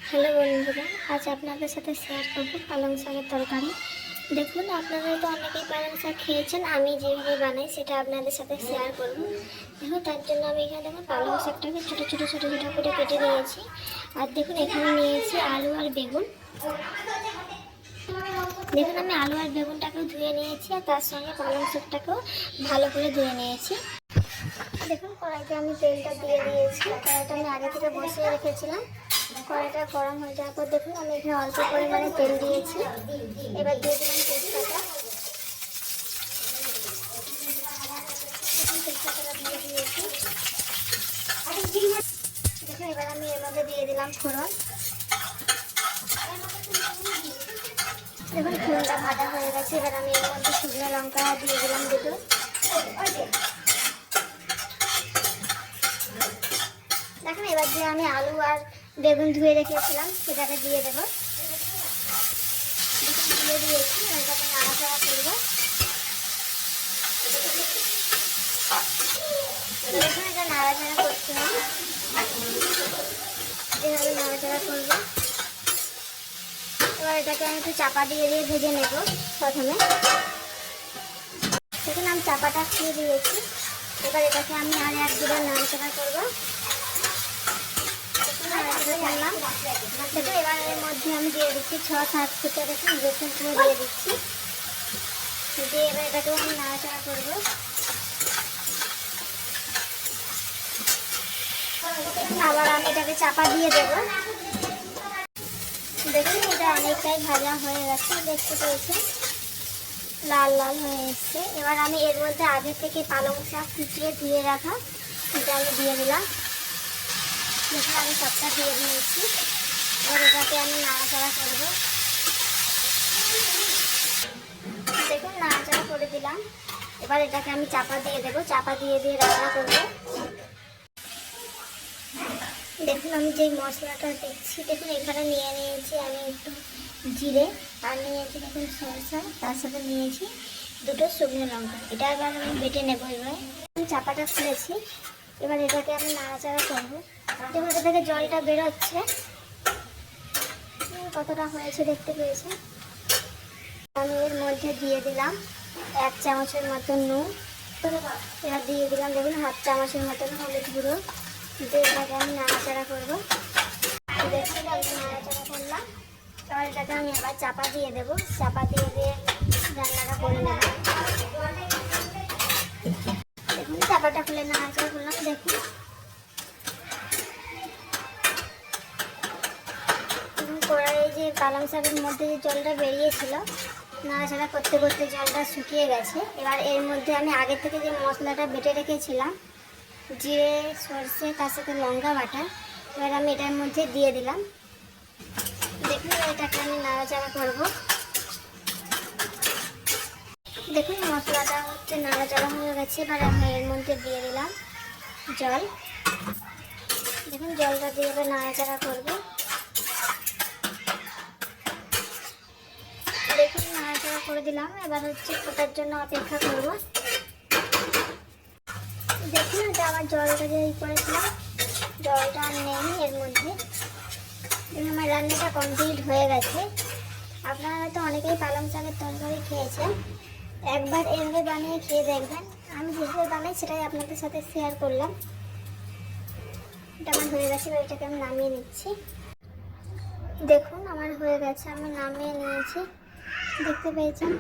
Hello বন্ধুরা, আজ আপনাদের সাথে শেয়ার করব পালং শাকের তরকারি। দেখুন, আপনারা তো অনেকেই পালং শাক খেয়েছেন, আমি যেভাবে বানাই সেটা আপনাদের সাথে শেয়ার করব। দেখুন, তার জন্য আমি এখানে দেখুন পালং শাকটাকে ছোটো ছোটো করে কেটে নিয়েছি। আর দেখুন, এখানে নিয়েছি আলু আর বেগুন। দেখুন, আমি আলু আর বেগুনটাকেও ধুয়ে নিয়েছি, আর তার সঙ্গে পালং শাকটাকেও ভালো করে ধুয়ে নিয়েছি। দেখুন, কড়াইতে আমি তেলটা দিয়ে দিয়েছি। কড়াইটা আমি আগে থেকে বসিয়ে রেখেছিলাম। কড়াইটা গরম হয়ে যাওয়ার পর দেখুন আমি এখানে অল্প পরিমাণে তেল দিয়েছি। এবার দিয়ে দিলাম তেজপাতা। তেজপাতাটা দিয়ে দিয়েছি। দেখুন, এবার আমি এর মধ্যে দিয়ে দিলাম ফোড়ন। দেখুন, ফোড়নটা ভাজা হয়ে গেছে। এবার আমি এর মধ্যে শুকনো লঙ্কা দিয়ে দিলাম দুটো। দেখুন, এবার যে আমি আলু আর বেগুন ধুয়ে রেখেছিলাম সেটাকে দিয়ে দেবো। দিয়ে দিয়েছি, এটাকে নাড়াচাড়া করবো। দেখুন, এটা নাড়াচাড়া করতে হবে, এভাবে নাড়াচাড়া করবো। এবার এটাকে আমি একটু চাপা দিয়ে ভেজে নেব। প্রথমে দেখুন আমি চাপাটা খুলে দিয়েছি। এবার এটাকে আমি আর এক দুবার নাড়াচাড়া করবো। দেখুন, এবার এর মধ্যে আমি দিয়ে দিচ্ছি 6-7 ফুটে দেখুন রসুন পুরো দিয়ে দিচ্ছি। দিয়ে এবার এটাকেও আমি নাড়াচাড়া করবো। আবার আমি এটাকে চাপা দিয়ে দেবো। দেখুন, এটা অনেকটাই ভাজা হয়ে গেছে, দেখতে পেয়েছি লাল লাল হয়ে এসছে। এবার আমি এর মধ্যে আগে থেকে পালং শাক কুচিয়ে ধুয়ে রাখা এটা আমি দিয়ে দিলাম। দেখুন, আমি সবটা দিয়ে দিয়েছি। এবার এটাকে আমি নাড়াচাড়া করবো। দেখুন, নাড়াচাড়া করে দিলাম। এবার এটাকে আমি চাপা দিয়ে দেবো। চাপা দিয়ে রান্না করবো। দেখুন, আমি যে মশলাটা দেখছি, দেখুন এখানে নিয়ে নিয়েছি আমি একটু জিরে, আর নিয়েছি দেখুন সরষা, তার সাথে নিয়েছি দুটো শুকনো লঙ্কা। এটা এবার আমি বেটে নেবো। এবার চাপাটা খুলেছি। এবার এটাকে আমি নাড়াচাড়া করবো। দেখুন, এটা থেকে জলটা বেরোচ্ছে, কতটা হয়েছে দেখতে পেয়েছি। আমি এর মধ্যে দিয়ে দিলাম 1 চামচের মতন নুন। এবার দিয়ে দিলাম দেখুন 1/2 চামচের মতন হলুদ গুঁড়ো। দিয়ে এটাকে আমি নাড়াচাড়া করবো। দেখুন, আমি নাড়াচাড়া করলাম। এবার এটাকে আমি আবার চাপা দিয়ে দেবো। চাপা দিয়ে রান্নাটা করে নেব। দেখুন, চাপাটা খুলে নাড়াচাড়া করলাম। দেখুন, কড়াইয়ে যে পালং শাকের মধ্যে যে জলটা বেরিয়েছিল, নাড়াচাড়া করতে করতে জলটা শুকিয়ে গেছে। এবার এর মধ্যে আমি আগে থেকে যে মশলাটা বেটে রেখেছিলাম, জিরে সরষে তার সাথে লঙ্কা বাটা, এবার আমি এটার মধ্যে দিয়ে দিলাম। দেখুন, এটাকে আমি নাড়াচাড়া করব। দেখুন, মশলাটা হচ্ছে নাড়াচাড়া হয়ে গেছে। এবার আমি এর মধ্যে দিয়ে দিলাম জল। দেখুন, জলটা দিয়ে এবার নাড়াচাড়া করবো। দেখুন, নাড়াচাড়া করে দিলাম। এবার হচ্ছে ফোটার জন্য অপেক্ষা করব। দেখুন, এটা আমার জলটা যে করেছিলাম, জলটা আর নেই এর মধ্যে। আমার রান্নাটা কমপ্লিট হয়ে গেছে। আপনারা হয়তো অনেকেই পালং শাকের তরকারি খেয়েছেন, একবার এভাবে বানিয়ে খেয়ে দেখবেন। আমি যেভাবে বানাই সেটাই আপনাদের সাথে শেয়ার করলাম। এটা আমার হয়ে গেছে। এবার এটাকে আমি নামিয়ে নিচ্ছি। দেখুন, আমার হয়ে গেছে, আমি নামিয়ে নিয়েছি, দেখতে পেয়েছেন।